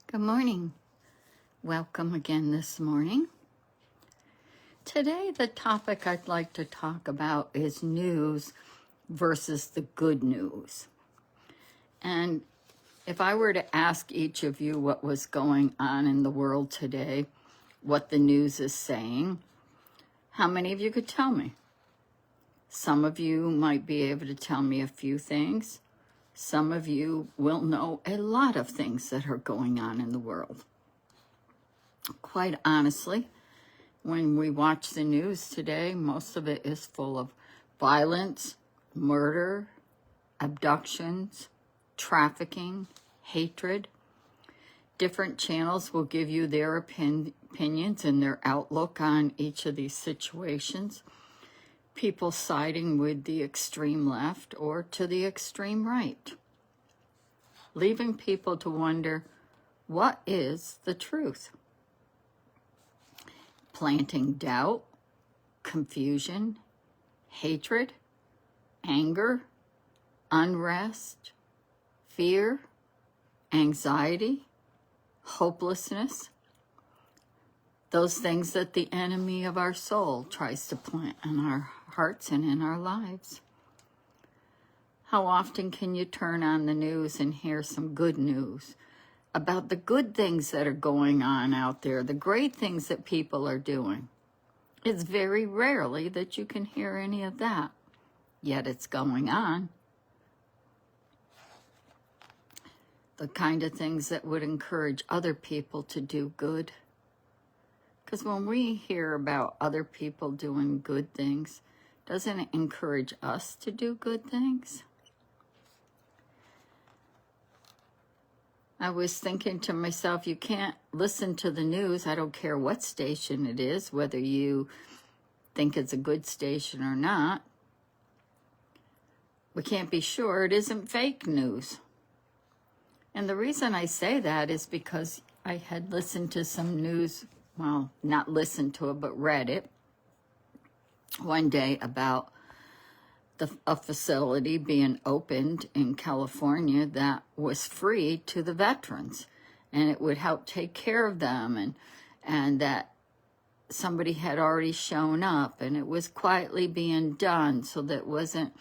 Good morning. Welcome again this morning. Today, the topic I'd like to talk about is news versus the good news. And if I were to ask each of you what was going on in the world today, what the news is saying, how many of you could tell me? Some of you might be able to tell me a few things. Some of you will know a lot of things that are going on in the world. Quite honestly, when we watch the news today, most of it is full of violence, murder, abductions, trafficking, hatred. Different channels will give you their opinions and their outlook on each of these situations. People siding with the extreme left or to the extreme right, leaving people to wonder, what is the truth? Planting doubt, confusion, hatred, anger, unrest, fear, anxiety, hopelessness, those things that the enemy of our soul tries to plant in our hearts and in our lives. How often can you turn on the news and hear some good news about the good things that are going on out there, the great things that people are doing? It's very rarely that you can hear any of that, yet it's going on. The kind of things that would encourage other people to do good. Because when we hear about other people doing good things, doesn't it encourage us to do good things? I was thinking to myself, you can't listen to the news. I don't care what station it is, whether you think it's a good station or not. We can't be sure it isn't fake news. And the reason I say that is because I had listened to some news, well, not listened to it, but read it one day about a facility being opened in California that was free to the veterans, and it would help take care of them, and that somebody had already shown up, and it was quietly being done so that it wasn't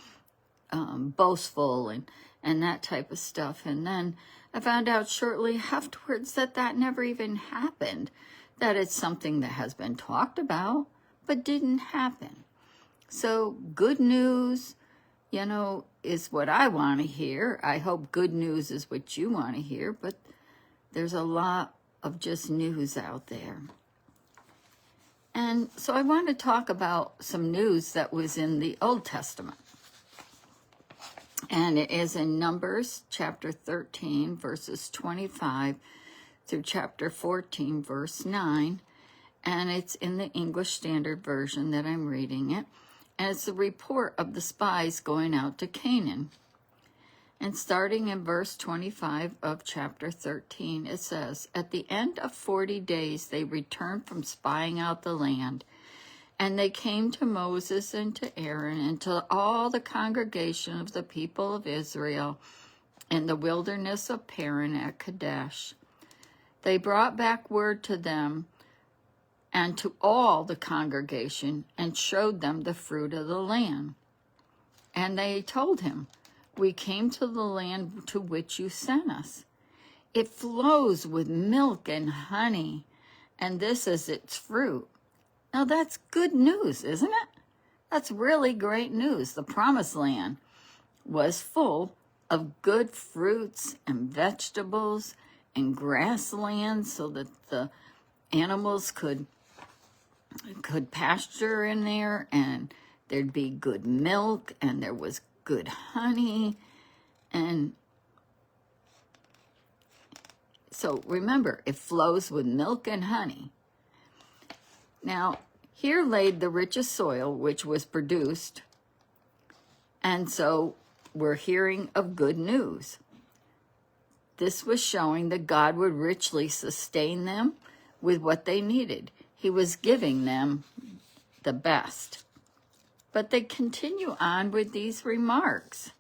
boastful and that type of stuff. And then I found out shortly afterwards that never even happened, that it's something that has been talked about but didn't happen. So good news, is what I want to hear. I hope good news is what you want to hear, but there's a lot of just news out there. And so I want to talk about some news that was in the Old Testament. And it is in Numbers chapter 13, verses 25 through chapter 14, verse 9. And it's in the English Standard Version that I'm reading it. And it's the report of the spies going out to Canaan. And starting in verse 25 of chapter 13, it says, "At the end of 40 days, they returned from spying out the land. And they came to Moses and to Aaron and to all the congregation of the people of Israel in the wilderness of Paran at Kadesh. They brought back word to them and to all the congregation and showed them the fruit of the land. And they told him, 'We came to the land to which you sent us. It flows with milk and honey, and this is its fruit.'" Now that's good news, isn't it? That's really great news. The promised land was full of good fruits and vegetables and grasslands so that the animals could pasture in there, and there'd be good milk, and there was good honey. And so remember, it flows with milk and honey. Now, here laid the richest soil which was produced, and so we're hearing of good news. This was showing that God would richly sustain them with what they needed. He was giving them the best. But they continue on with these remarks.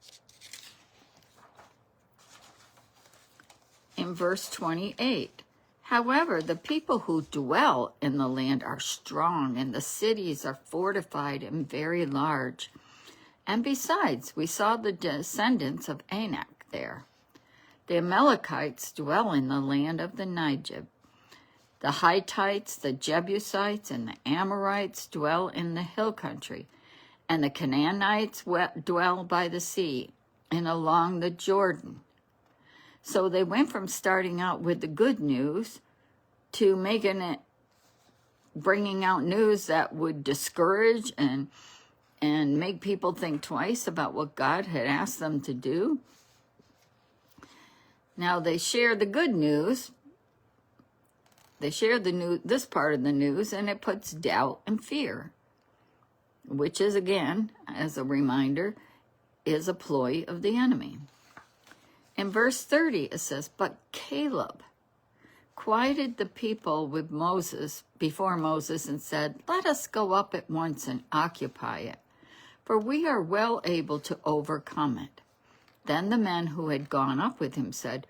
in verse 28. However, the people who dwell in the land are strong, and the cities are fortified and very large. And besides, we saw the descendants of Anak there. The Amalekites dwell in the land of the Negev. The Hittites, the Jebusites, and the Amorites dwell in the hill country, and the Canaanites dwell by the sea and along the Jordan. So they went from starting out with the good news to bringing out news that would discourage and make people think twice about what God had asked them to do. Now they share the good news. They share this part of the news, and it puts doubt and fear, which is, again, as a reminder, is a ploy of the enemy. In verse 30, it says, "But Caleb quieted the people with Moses before Moses and said, 'Let us go up at once and occupy it, for we are well able to overcome it.' Then the men who had gone up with him said,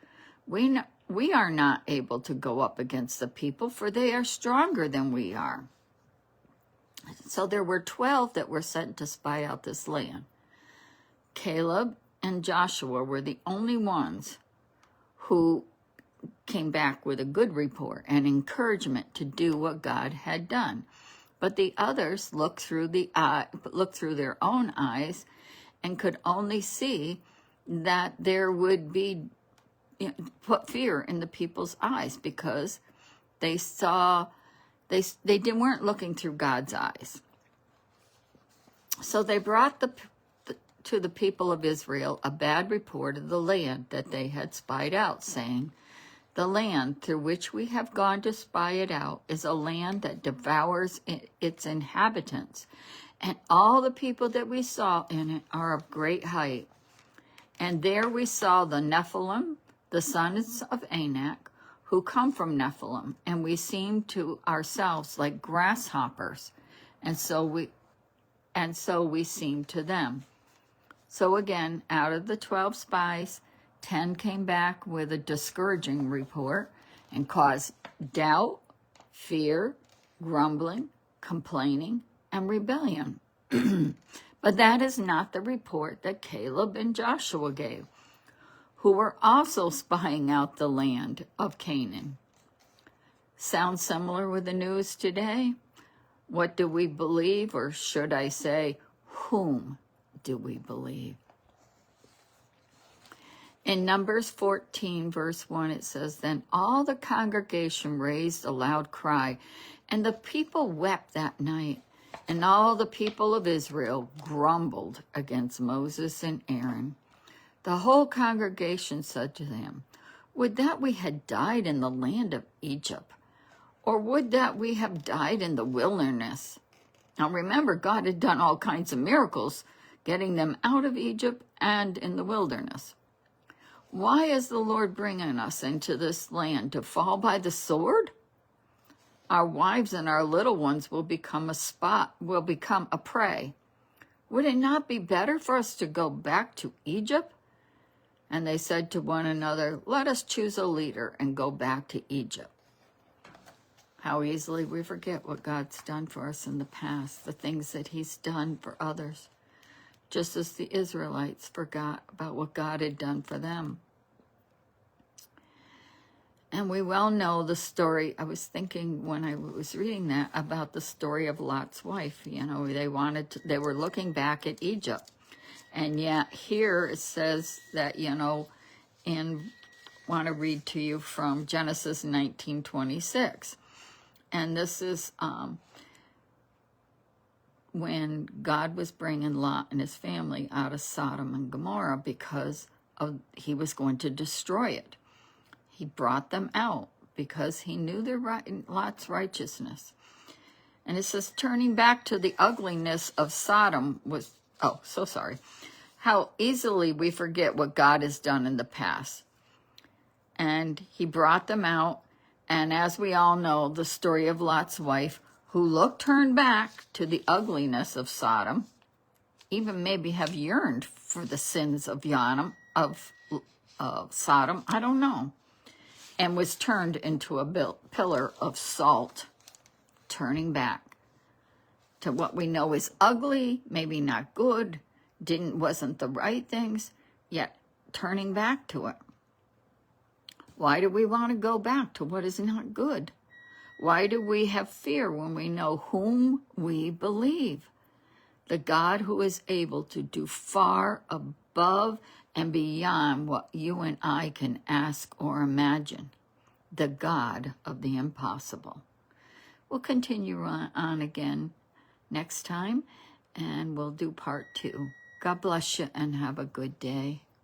'We are not able to go up against the people, for they are stronger than we are.' So there were 12 that were sent to spy out this land. Caleb and Joshua were the only ones who came back with a good report and encouragement to do what God had done. But the others looked through their own eyes and could only see that there would be put fear in the people's eyes, because they weren't looking through God's eyes. So they brought to the people of Israel a bad report of the land that they had spied out, saying, 'The land through which we have gone to spy it out is a land that devours its inhabitants, and all the people that we saw in it are of great height. And there we saw the Nephilim, the sons of Anak, who come from Nephilim, and we seemed to ourselves like grasshoppers, and so we seemed to them.' So again, out of the 12 spies, 10 came back with a discouraging report and caused doubt, fear, grumbling, complaining, and rebellion. But that is not the report that Caleb and Joshua gave, who were also spying out the land of Canaan. Sounds similar with the news today? What do we believe, or should I say, whom do we believe? In Numbers 14, verse 1, it says, "Then all the congregation raised a loud cry, and the people wept that night. And all the people of Israel grumbled against Moses and Aaron. The whole congregation said to them, 'Would that we had died in the land of Egypt, or would that we have died in the wilderness.'" Now remember, God had done all kinds of miracles, getting them out of Egypt and in the wilderness. "Why is the Lord bringing us into this land to fall by the sword? Our wives and our little ones will become a prey. Would it not be better for us to go back to Egypt?" And they said to one another, "Let us choose a leader and go back to Egypt." How easily we forget what God's done for us in the past, the things that he's done for others, just as the Israelites forgot about what God had done for them. And we well know the story. I was thinking when I was reading that about the story of Lot's wife. They were looking back at Egypt. And yet here it says that, want to read to you from Genesis 19:26. And this is when God was bringing Lot and his family out of Sodom and Gomorrah because he was going to destroy it. He brought them out because he knew Lot's righteousness. And it says, turning back to the ugliness of Sodom was, how easily we forget what God has done in the past. And he brought them out. And as we all know, the story of Lot's wife, who turned back to the ugliness of Sodom, even maybe have yearned for the sins of Sodom, I don't know. and was turned into a pillar of salt, turning back to what we know is ugly, maybe not good, wasn't the right things, yet turning back to it. Why do we want to go back to what is not good? Why do we have fear when we know whom we believe? The God who is able to do far above and beyond what you and I can ask or imagine. The God of the impossible. We'll continue on again next time, and we'll do part 2. God bless you and have a good day.